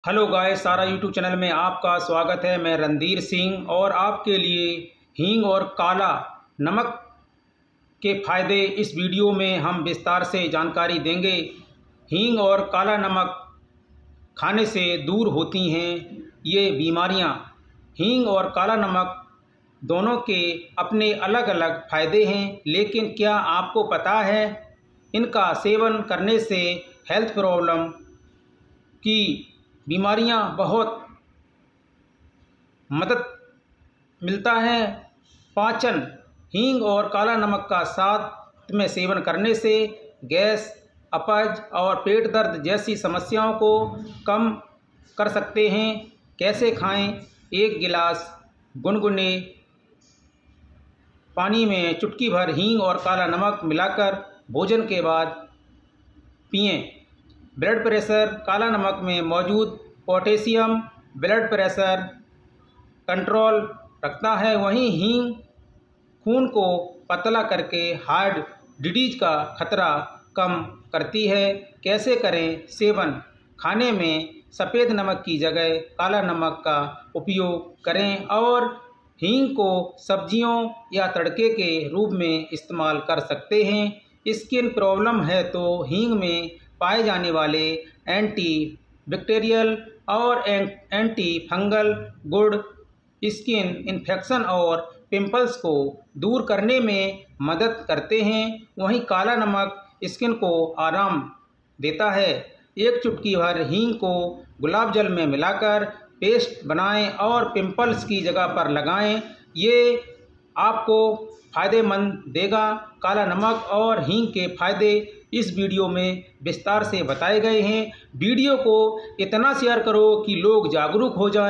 Hello guys, सारा YouTube channel में आपका स्वागत है। मैं रणधीर सिंह और आपके लिए हींग और काला नमक के फ़ायदे इस वीडियो में हम विस्तार से जानकारी देंगे। हींग और काला नमक खाने से दूर होती हैं ये बीमारियां। हींग और काला नमक दोनों के अपने अलग अलग फ़ायदे हैं, लेकिन क्या आपको पता है इनका सेवन करने से हेल्थ प्रॉब्लम की बीमारियां बहुत मदद मिलता है। पाचन। हींग और काला नमक का साथ में सेवन करने से गैस, अपच और पेट दर्द जैसी समस्याओं को कम कर सकते हैं। कैसे खाएं? 1 गिलास गुनगुने पानी में चुटकी भर हींग और काला नमक मिलाकर भोजन के बाद पिएं। Blood pressure. काला नमक में मौजूद पोटेशियम ब्लड प्रेशर कंट्रोल रखता है, वहीं हींग खून को पतला करके हार्ट डिजीज का खतरा कम करती है। कैसे करें सेवन? खाने में सफ़ेद नमक की जगह काला नमक का उपयोग करें और हींग को सब्जियों या तड़के के रूप में इस्तेमाल कर सकते हैं। स्किन प्रॉब्लम है तो हींग में पाए जाने वाले एंटी बैक्टीरियल और एंटी फंगल गुण स्किन इन्फेक्शन और पिंपल्स को दूर करने में मदद करते हैं। वहीं काला नमक स्किन को आराम देता है। 1 चुटकी भर हींग को गुलाब जल में मिलाकर पेस्ट बनाएं और पिंपल्स की जगह पर लगाएं। ये आपको फ़ायदेमंद देगा। काला नमक और हींग के फ़ायदे इस वीडियो में विस्तार से बताए गए हैं। वीडियो को इतना शेयर करो कि लोग जागरूक हो जाएं।